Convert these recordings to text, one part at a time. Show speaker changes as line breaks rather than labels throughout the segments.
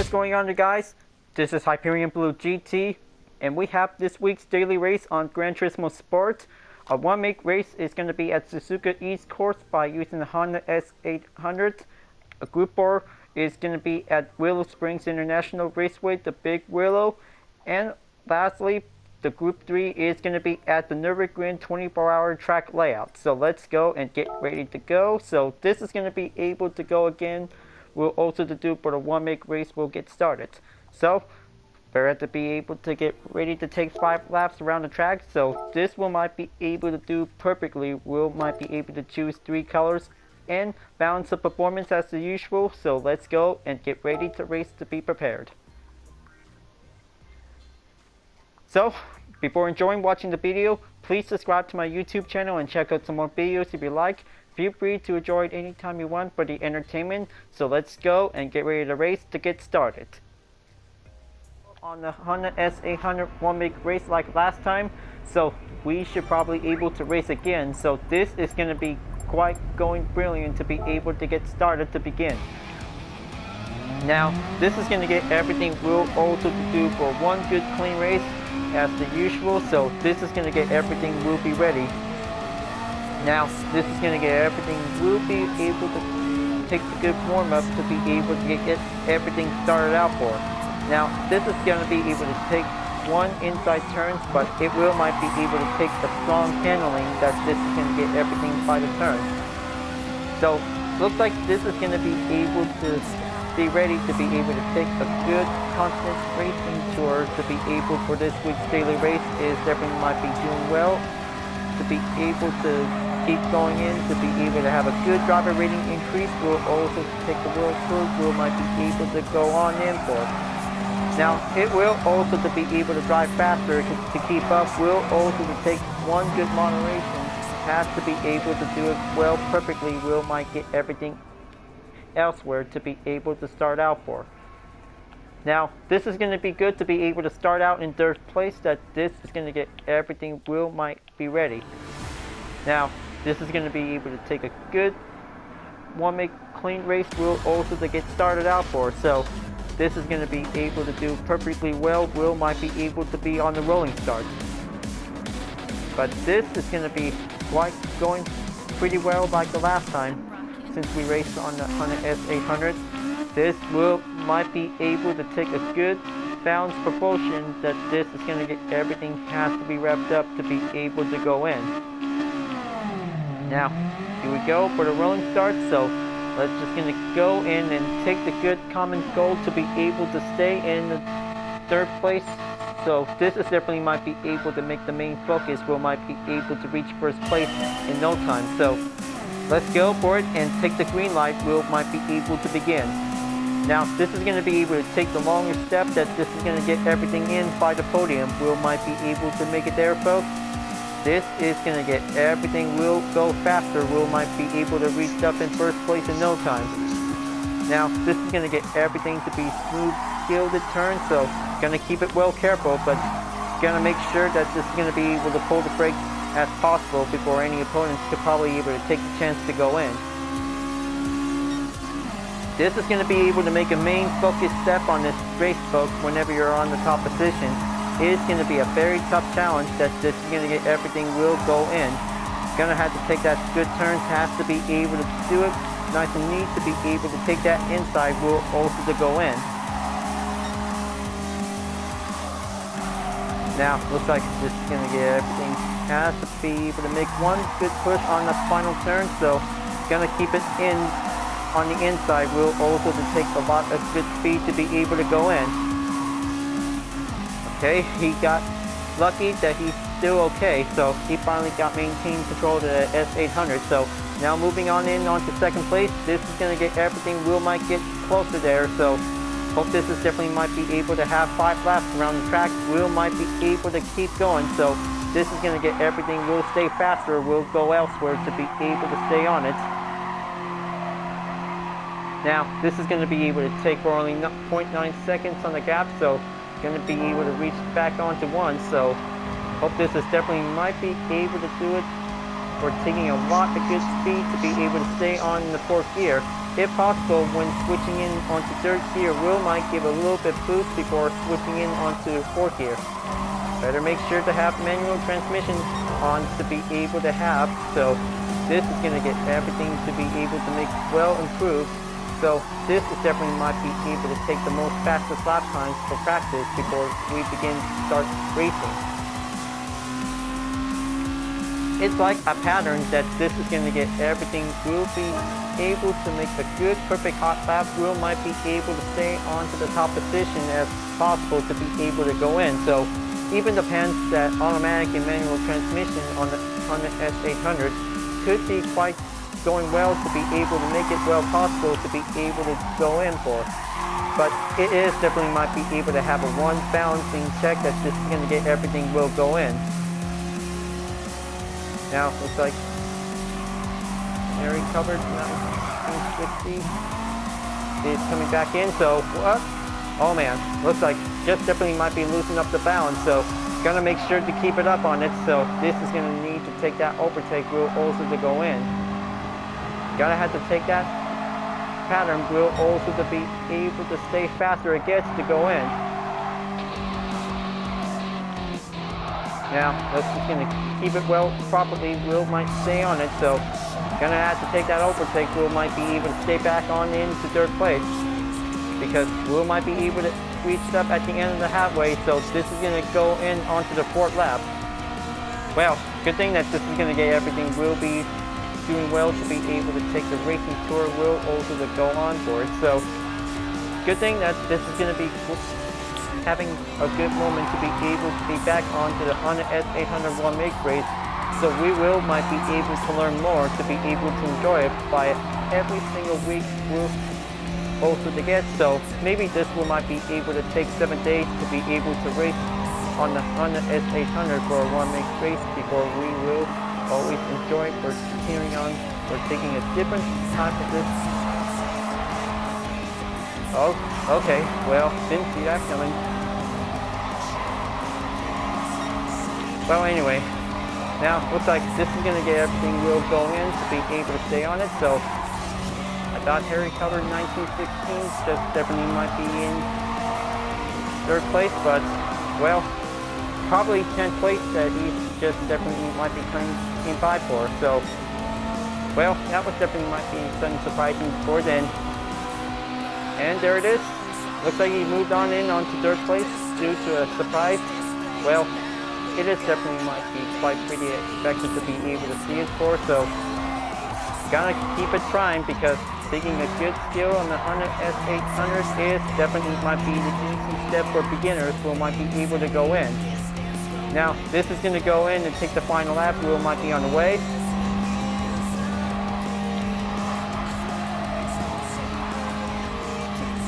what's going on, you guys? This is Hyperion-Blue-GT, and we have this week's daily race on Gran Turismo Sport. Our one-make race is going to be at Suzuka East Course by using the Honda S800. A Group 4 is going to be at Willow Springs International Raceway, the Big Willow. And lastly, the Group 3 is going to be at the Nürburgring 24-hour track layout. So let's go and get ready to go. So this is going to be able to go again. We'll also do for the one-make race will get started. So we're at to be able to get ready to take 5 laps around the track. So this will might be able to do perfectly. We'll might be able to choose 3 colors and balance the performance as the usual. So let's go and get ready to race to be prepared. So before enjoying watching the video, please subscribe to my YouTube channel and check out some more videos if you like. Feel free to enjoy it anytime you want for the entertainment. So let's go and get ready to race to get started. On the Honda S800 one-make race like last time, so we should probably able to race again. So this is going to be quite going brilliant to be able to get started to begin. Now this is going to get everything we'll also do for one good clean race as the usual. So this is going to get everything we'll be ready. Now this is going to get everything we'll be able to take the good warm-up to be able to get everything started out for. Now this is going to be able to take one inside turns, but it will might be able to take a strong handling that this is going to get everything by the turn. So looks like this is going to be able to be ready to be able to take a good constant racing tour to be able for this week's daily race is definitely might be doing well to be able to keep going in, to be able to have a good driver rating increase. We'll also take the World Tour. We'll might be able to go on in for. Now it will also to be able to drive faster to keep up. Will also to take one good moderation. Has to be able to do it well perfectly. Will might get everything elsewhere to be able to start out for. Now this is going to be good to be able to start out in 3rd place. That this is going to get everything will might be ready. Now this is going to be able to take a good one-make clean race. Will also to get started out for. So this is going to be able to do perfectly well. Will might be able to be on the rolling start. But this is going to be quite going pretty well like the last time since we raced on the Honda S800. This will might be able to take a good balanced propulsion that this is going to get everything has to be revved up to be able to go in. Now here we go for the rolling start. So let's just going to go in and take the good common goal to be able to stay in the 3rd place. So this is definitely might be able to make the main focus. We'll might be able to reach 1st place in no time. So let's go for it and take the green light. We'll might be able to begin. Now this is going to be able to take the longest step that this is going to get everything in by the podium. We'll might be able to make it there, folks. This is going to get everything will go faster. We'll might be able to reach up in 1st place in no time. Now this is going to get everything to be smooth, skilled turns. So going to keep it well careful, but going to make sure that this is going to be able to pull the brakes as possible before any opponents could probably be able to take the chance to go in. This is going to be able to make a main focus step on this race, folks. Whenever you're on the top position, it is going to be a very tough challenge that this is going to get everything will go in. Going to have to take that good turns, has to be able to do it nice and neat to be able to take that inside will also to go in. Now looks like this is going to get everything has to be able to make one good push on the final turn. So going to keep it in on the inside. Will also to take a lot of good speed to be able to go in. Okay, he got lucky that he's still okay, so he finally got maintained control of the S800. So now moving on in onto 2nd place. This is going to get everything. Will might get closer there, so hope this is definitely might be able to have 5 laps around the track. Will might be able to keep going, so this is going to get everything. Will stay faster. Will go elsewhere to be able to stay on it. Now this is going to be able to take for only 0.9 seconds on the gap, so going to be able to reach back onto 1. So hope this is definitely might be able to do it. We're taking a lot of good speed to be able to stay on the 4th gear. if possible, when switching in onto third gear, Will might give a little bit boost before switching in onto fourth gear. Better make sure to have manual transmission on to be able to have, so this is going to get everything to be able to make well improved. So this is definitely might be able to take the most fastest lap times for practice before we begin to start racing. It's like a pattern that this is going to get everything. We'll be able to make a good, perfect hot lap. Will might be able to stay onto the top position as possible to be able to go in. So even depends that automatic and manual transmission on the S800 could be quite going well to be able to make it well possible to be able to go in for. But it is definitely might be able to have a one balancing check that this is going to get everything will go in. Now, looks like area covered 1960 is coming back in, so what? Oh man, looks like just definitely might be loosening up the balance, so gonna make sure to keep it up on it, so this is gonna need to take that overtake wheel also to go in. Gotta have to take that pattern wheel also to be able to stay faster it gets to go in. Now, let's just gonna keep it well properly. Will might stay on it, so gonna have to take that overtake. Will might be able to stay back on into third place because Will might be able to reach up at the end of the halfway. So this is gonna go in onto the fourth lap. Well, good thing that this is gonna get everything. Will be doing well to be able to take the racing tour. Will also to go on for it. So good thing that this is gonna be having a good moment to be able to be back onto the Honda S800 one make race, so we will might be able to learn more to be able to enjoy it by every single week we'll also to get. So maybe this will might be able to take 7 days to be able to race on the Honda S800 for a one make race before we will always enjoy it or continuing on or taking a different type of this. Oh, okay, well, didn't see that coming. Well, anyway, now looks like this is going to get everything will go in to be able to stay on it. So I thought Harry covered 1916, just definitely might be in third place, but well, probably 10th place that he just definitely might be coming in by for. So, well, that was definitely might be something surprising for then. And there it is. Looks like he moved on in onto third place due to a surprise. Well, it is definitely might be quite pretty expected to be able to see it for. So, gotta keep it trying because taking a good skill on the Honda S800 is definitely might be the easy step for beginners who might be able to go in. Now, this is going to go in and take the final lap. Will might be on the way.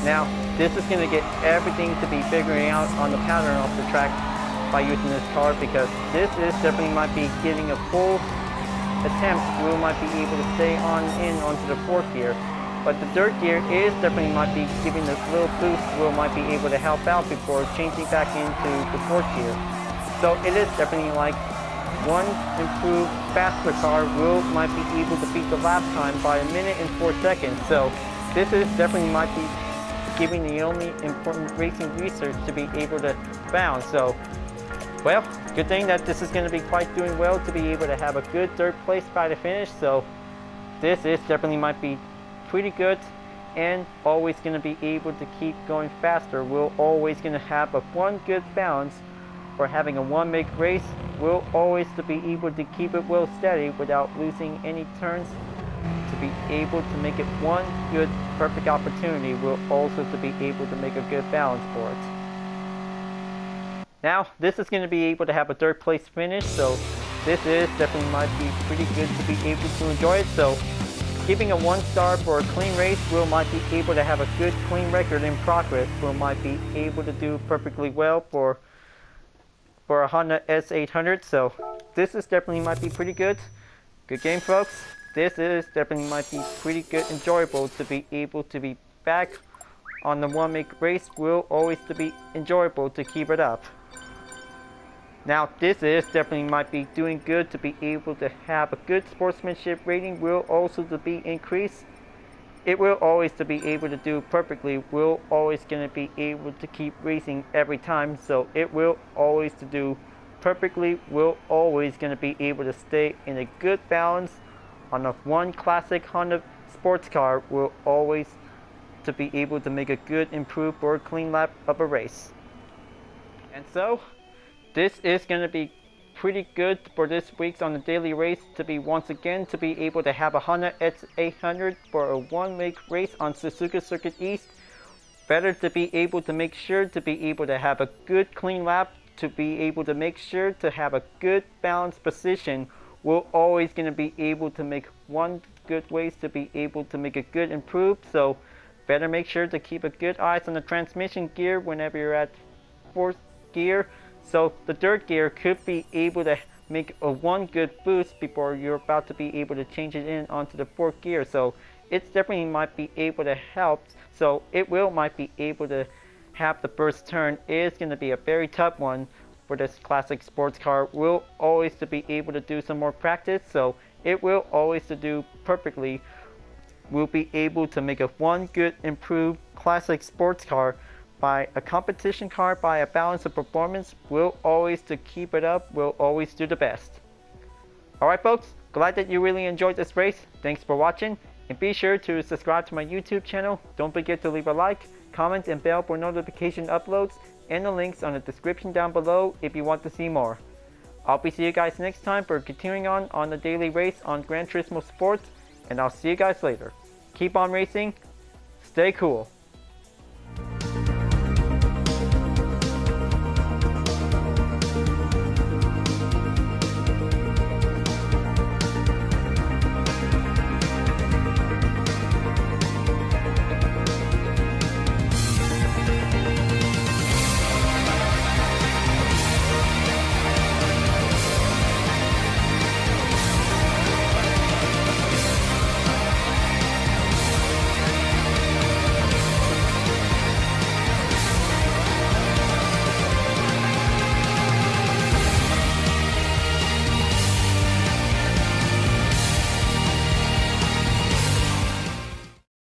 Now, this is going to get everything to be figuring out on the pattern of the track by using this car because this is definitely might be getting a full attempt. Will might be able to stay on in onto the fourth gear. But the third gear is definitely might be giving this little boost. Will might be able to help out before changing back into the fourth gear. So it is definitely like one improved faster car will might be able to beat the lap time by 1 minute and 4 seconds. So this is definitely might be giving the only important racing research to be able to bounce. So, well, good thing that this is going to be quite doing well to be able to have a good third place by the finish. So this is definitely might be pretty good and always going to be able to keep going faster. We're always going to have a one good balance for having a one make race. We'll always to be able to keep it well steady without losing any turns to be able to make it one good perfect opportunity. We'll also to be able to make a good balance for it. Now this is going to be able to have a third place finish, so this is definitely might be pretty good to be able to enjoy it. So giving a 1 star for a clean race, Will might be able to have a good clean record in progress. Will might be able to do perfectly well for a Honda S800. So this is definitely might be pretty good. Good game, folks. This is definitely might be pretty good, enjoyable to be able to be back on the one make race. Will always to be enjoyable to keep it up. Now this is definitely might be doing good to be able to have a good sportsmanship rating. Will also to be increased it will always to be able to do perfectly. Will always going to be able to keep racing every time. So it will always to do perfectly. Will always going to be able to stay in a good balance on a one classic Honda sports car. Will always to be able to make a good, improved, or clean lap of a race. And so this is going to be pretty good for this week's on the daily race, to be once again to be able to have a Honda S800 for a one-week race on Suzuka Circuit East. Better to be able to make sure to be able to have a good clean lap, to be able to make sure to have a good balanced position. We're always going to be able to make one good ways to be able to make a good improve. So better make sure to keep a good eyes on the transmission gear whenever you're at fourth gear. So the third gear could be able to make a one good boost before you're about to be able to change it in onto the fourth gear. So it definitely might be able to help. So it might be able to have the first turn is going to be a very tough one for this classic sports car. Will always to be able to do some more practice. So it will always to do perfectly. We'll be able to make a one good improved classic sports car by a competition car, by a balance of performance. Will always to keep it up, will always do the best. Alright folks, glad that you really enjoyed this race. Thanks for watching, and be sure to subscribe to my YouTube channel. Don't forget to leave a like, comment, and bell for notification uploads, and the links on the description down below if you want to see more. I'll be seeing you guys next time for continuing on the daily race on Gran Turismo Sports, and I'll see you guys later. Keep on racing, stay cool.